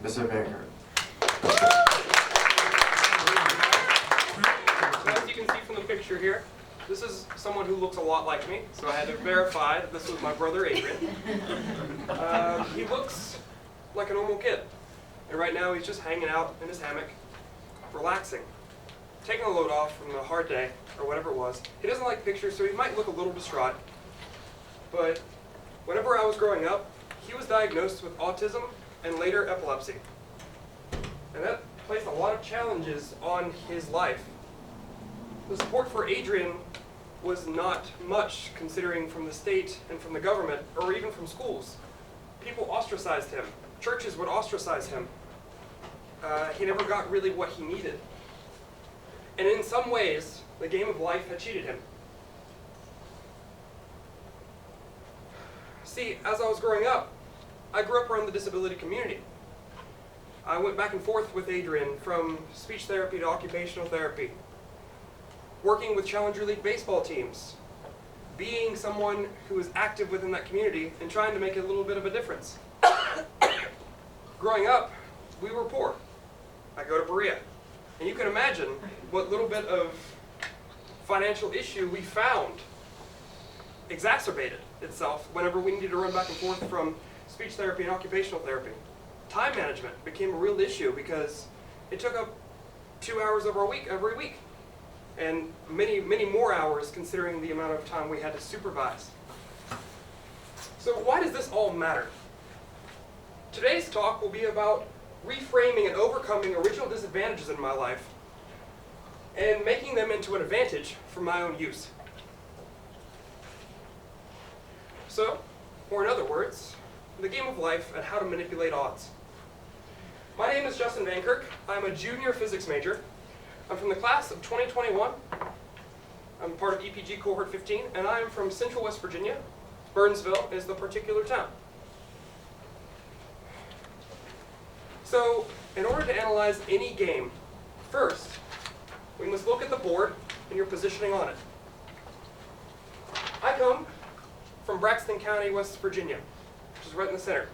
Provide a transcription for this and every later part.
Mr. Vankirk. As you can see from the picture here, this is someone who looks a lot like me, so I had to verify that this was my brother Adrian. He looks like a normal kid, and right now he's just hanging out in his hammock, relaxing, taking a load off from a hard day, or whatever it was. He doesn't like pictures, so he might look a little distraught, but whenever I was growing up, he was diagnosed with autism and later epilepsy. And that placed a lot of challenges on his life. The support for Adrian was not much, considering from the state and from the government, or even from schools. People ostracized him. Churches would ostracize him. He never got really what he needed. And in some ways, the game of life had cheated him. See, as I was growing up, I grew up around the disability community. I went back and forth with Adrian from speech therapy to occupational therapy, working with Challenger League baseball teams, being someone who is active within that community and trying to make a little bit of a difference. Growing up, we were poor. I go to Berea, and you can imagine what little bit of financial issue we found exacerbated itself whenever we needed to run back and forth from speech therapy and occupational therapy. Time management became a real issue because it took up 2 hours of our week every week, and many, many more hours considering the amount of time we had to supervise. So why does this all matter? Today's talk will be about reframing and overcoming original disadvantages in my life and making them into an advantage for my own use. So, or in other words, the game of life and how to manipulate odds. My name is Justin Vankirk. I'm a junior physics major. I'm from the class of 2021. I'm part of EPG cohort 15, and I am from Central West Virginia. Burnsville is the particular town. So, in order to analyze any game, first, we must look at the board and your positioning on it. I come from Braxton County, West Virginia, which is right in the center.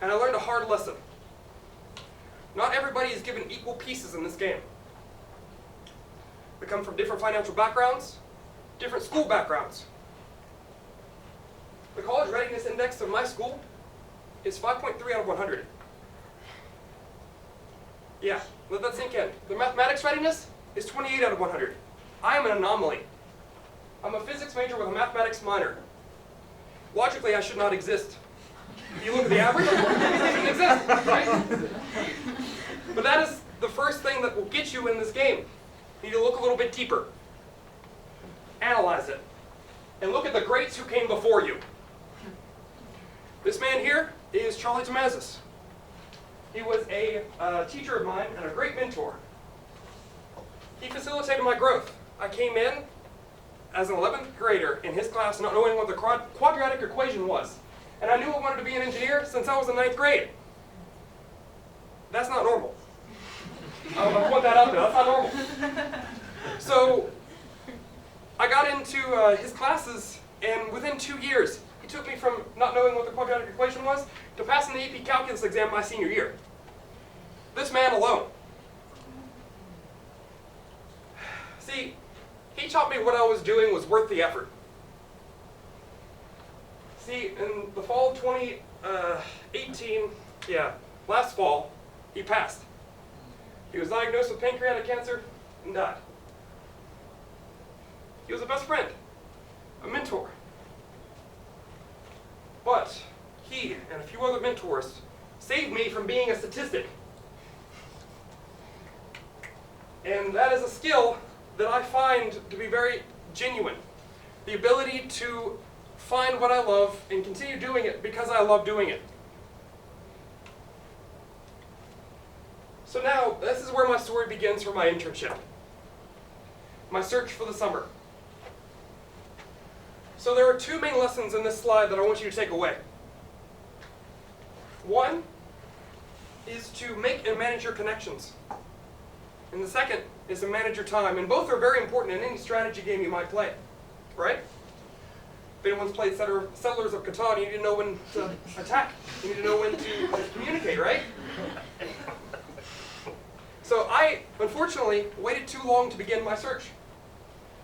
And I learned a hard lesson. Not everybody is given equal pieces in this game. We come from different financial backgrounds, different school backgrounds. The college readiness index of my school is 5.3 out of 100. Yeah, let that sink in. The mathematics readiness is 28 out of 100. I am an anomaly. I'm a physics major with a mathematics minor. Logically, I should not exist. If you look at the average, it doesn't exist, right? But that is the first thing that will get you in this game. You need to look a little bit deeper. Analyze it. And look at the greats who came before you. This man here is Charlie Tomazis. He was a teacher of mine and a great mentor. He facilitated my growth. I came in as an 11th grader in his class not knowing what the quadratic equation was. And I knew I wanted to be an engineer since I was in 9th grade. That's not normal. I'll point that out there, that's not normal. So I got into his classes, and within 2 years, he took me from not knowing what the quadratic equation was to passing the AP Calculus exam my senior year. This man alone. See, he taught me what I was doing was worth the effort. See, in the fall of 2018, last fall, he passed. He was diagnosed with pancreatic cancer and died. He was a best friend, a mentor. But he and a few other mentors saved me from being a statistic. And that is a skill that I find to be very genuine. The ability to find what I love and continue doing it because I love doing it. So now, this is where my story begins for my internship. My search for the summer. So there are two main lessons in this slide that I want you to take away. One is to make and manage your connections. And the second is to manage your time. And both are very important in any strategy game you might play, right? If anyone's played Settlers of Catan, you need to know when to attack. You need to know when to communicate, right? Unfortunately, waited too long to begin my search.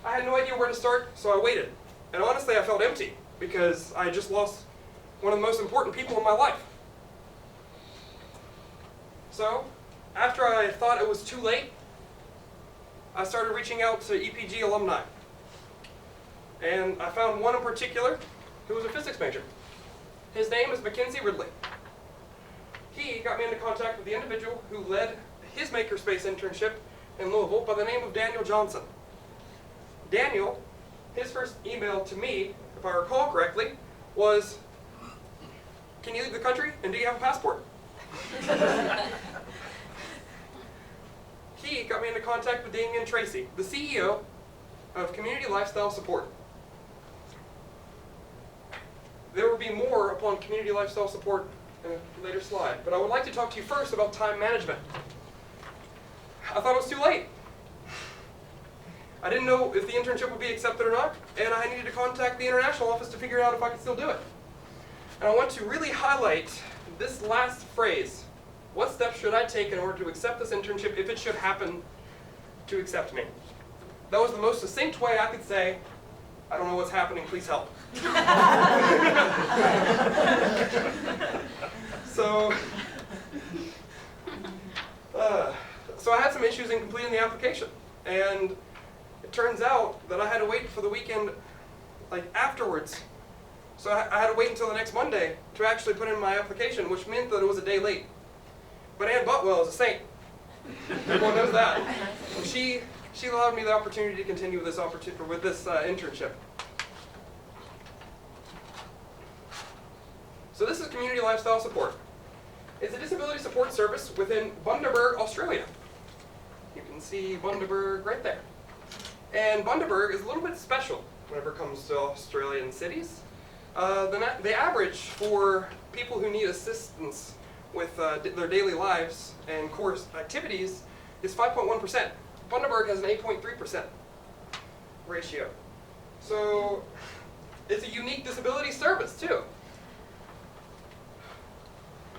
I had no idea where to start, so I waited. And honestly, I felt empty because I just lost one of the most important people in my life. So, after I thought it was too late, I started reaching out to EPG alumni. And I found one in particular who was a physics major. His name is Mackenzie Ridley. He got me into contact with the individual who led his Makerspace internship in Louisville by the name of Daniel Johnson. Daniel, his first email to me, if I recall correctly, was, "Can you leave the country and do you have a passport?" He got me into contact with Damien Tracy, the CEO of Community Lifestyle Support. There will be more upon Community Lifestyle Support in a later slide, but I would like to talk to you first about time management. I thought it was too late. I didn't know if the internship would be accepted or not, and I needed to contact the international office to figure out if I could still do it. And I want to really highlight this last phrase. What steps should I take in order to accept this internship if it should happen to accept me? That was the most succinct way I could say, "I don't know what's happening, please help." So I had some issues in completing the application, and it turns out that I had to wait for the weekend afterwards. So I had to wait until the next Monday to actually put in my application, which meant that it was a day late. But Ann Butwell is a saint. Everyone knows that. And she allowed me the opportunity to continue with this internship. So this is Community Lifestyle Support. It's a disability support service within Bundaberg, Australia. You can see Bundaberg right there. And Bundaberg is a little bit special whenever it comes to Australian cities. The average for people who need assistance with their daily lives and core activities is 5.1%. Bundaberg has an 8.3% ratio. So it's a unique disability service too.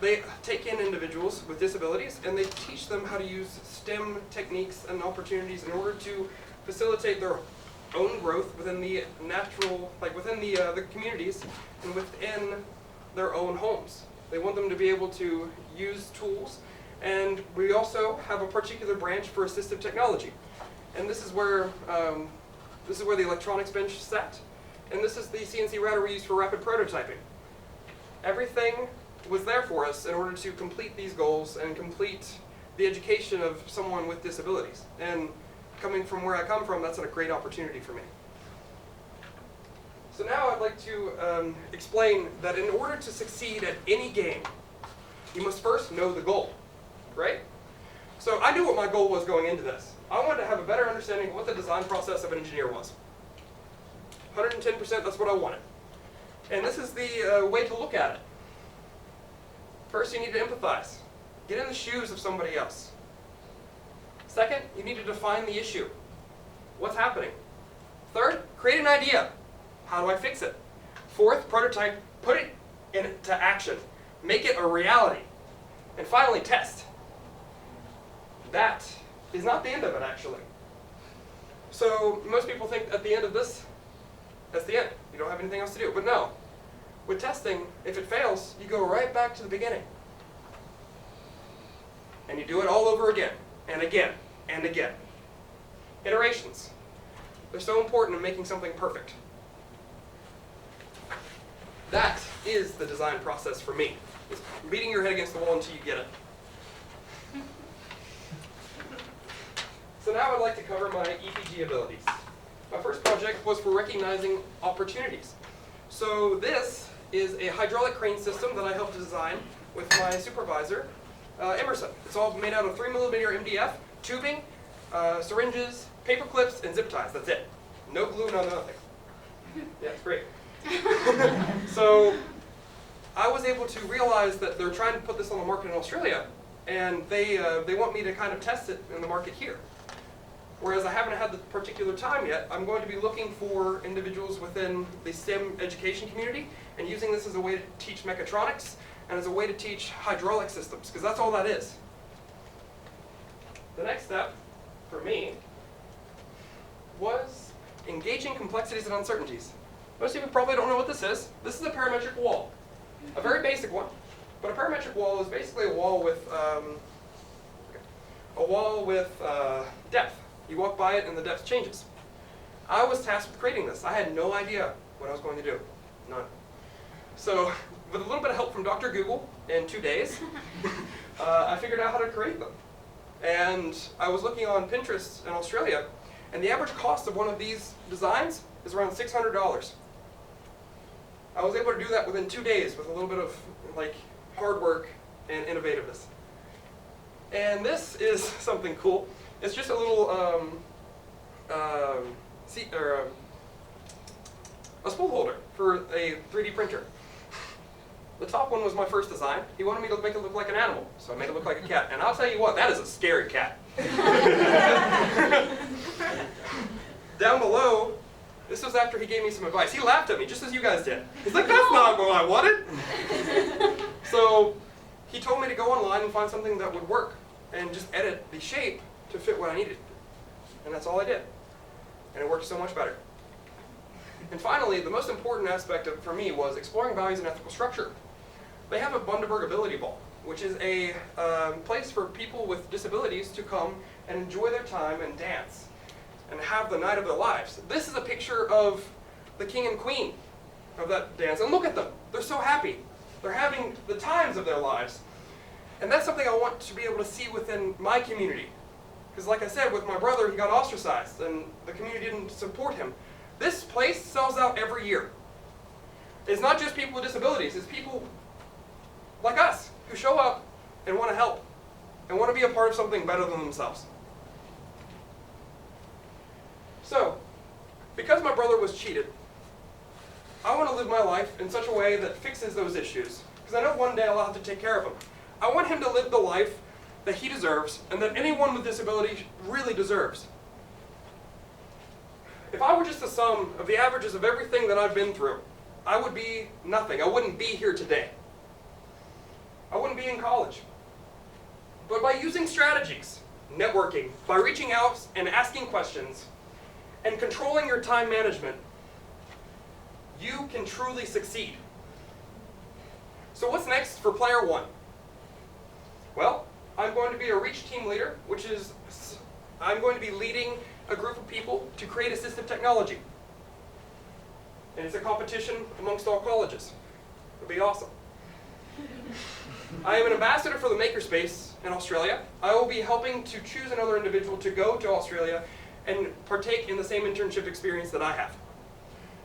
They take in individuals with disabilities and they teach them how to use STEM techniques and opportunities in order to facilitate their own growth within the within the communities and within their own homes. They want them to be able to use tools, and we also have a particular branch for assistive technology. And this is where the electronics bench sat, and this is the CNC router we use for rapid prototyping. Everything was there for us in order to complete these goals and complete the education of someone with disabilities. And coming from where I come from, that's a great opportunity for me. So now I'd like to explain that in order to succeed at any game, you must first know the goal, right? So I knew what my goal was going into this. I wanted to have a better understanding of what the design process of an engineer was. 110%, that's what I wanted. And this is the way to look at it. First, you need to empathize. Get in the shoes of somebody else. Second, you need to define the issue. What's happening? Third, create an idea. How do I fix it? Fourth, prototype. Put it into action. Make it a reality. And finally, test. That is not the end of it, actually. So most people think at the end of this, that's the end. You don't have anything else to do. But no. With testing, if it fails, you go right back to the beginning. And you do it all over again, and again, and again. Iterations. They're so important in making something perfect. That is the design process for me. It's beating your head against the wall until you get it. So now I'd like to cover my EPG abilities. My first project was for recognizing opportunities. So this is a hydraulic crane system that I helped design with my supervisor, Emerson. It's all made out of 3mm MDF, tubing, syringes, paper clips, and zip ties. That's it. No glue, no nothing. Yeah, it's great. So I was able to realize that they're trying to put this on the market in Australia, and they want me to kind of test it in the market here. Whereas I haven't had the particular time yet, I'm going to be looking for individuals within the STEM education community and using this as a way to teach mechatronics and as a way to teach hydraulic systems, because that's all that is. The next step for me, was engaging complexities and uncertainties. Most of you probably don't know what this is. This is a parametric wall. A very basic one. But a parametric wall is basically a wall with depth. You walk by it and the depth changes. I was tasked with creating this. I had no idea what I was going to do. None. So with a little bit of help from Dr. Google in 2 days, I figured out how to create them. And I was looking on Pinterest in Australia, and the average cost of one of these designs is around $600. I was able to do that within 2 days with a little bit of hard work and innovativeness. And this is something cool. It's just a little a spool holder for a 3D printer. The top one was my first design. He wanted me to make it look like an animal, so I made it look like a cat. And I'll tell you what, that is a scary cat. Down below, this was after he gave me some advice. He laughed at me, just as you guys did. He's like, that's not what I wanted. So he told me to go online and find something that would work and just edit the shape to fit what I needed. And that's all I did. And it worked so much better. And finally, the most important aspect of, for me, was exploring values and ethical structure. They have a Bundaberg Ability Ball, which is a place for people with disabilities to come and enjoy their time and dance and have the night of their lives. This is a picture of the king and queen of that dance. And look at them. They're so happy. They're having the times of their lives. And that's something I want to be able to see within my community. Because like I said, with my brother, he got ostracized and the community didn't support him. This place sells out every year. It's not just people with disabilities, it's people like us who show up and want to help and want to be a part of something better than themselves. So, because my brother was cheated, I want to live my life in such a way that fixes those issues. Because I know one day I'll have to take care of him. I want him to live the life that he deserves and that anyone with disability really deserves. If I were just the sum of the averages of everything that I've been through, I would be nothing. I wouldn't be here today. I wouldn't be in college. But by using strategies, networking, by reaching out and asking questions, and controlling your time management, you can truly succeed. So what's next for player one? Well, I'm going to be a reach team leader, which is, I'm going to be leading a group of people to create assistive technology. And it's a competition amongst all colleges. It'll be awesome. I am an ambassador for the Makerspace in Australia. I will be helping to choose another individual to go to Australia and partake in the same internship experience that I have.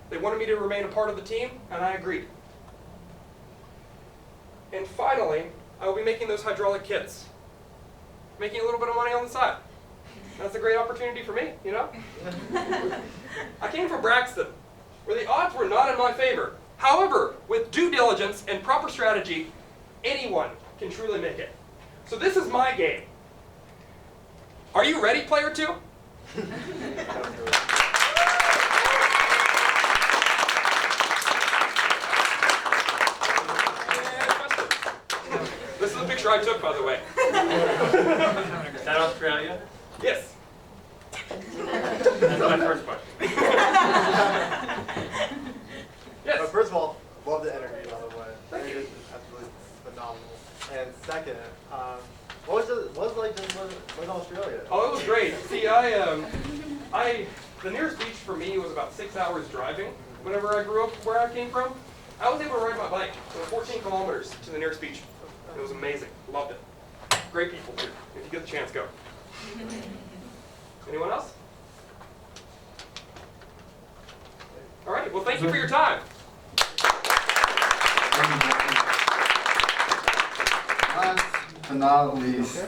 They wanted me to remain a part of the team, and I agreed. And finally, I will be making those hydraulic kits. Making a little bit of money on the side. That's a great opportunity for me, you know? I came from Braxton, where the odds were not in my favor. However, with due diligence and proper strategy, anyone can truly make it. So this is my game. Are you ready, player two? This is a picture I took, by the way. Is that Australia? Yes. That's my first question. Yes. First of all, love the energy, by the way. The energy is absolutely phenomenal. And second, what was it like to live in Australia? Oh, it was great. See, the nearest beach for me was about 6 hours driving. Whenever I grew up where I came from, I was able to ride my bike 14 kilometers to the nearest beach. It was amazing. Loved it. Great people too. If you get the chance, go. Anyone else? All right. Well, thank you for your time. Last but not least,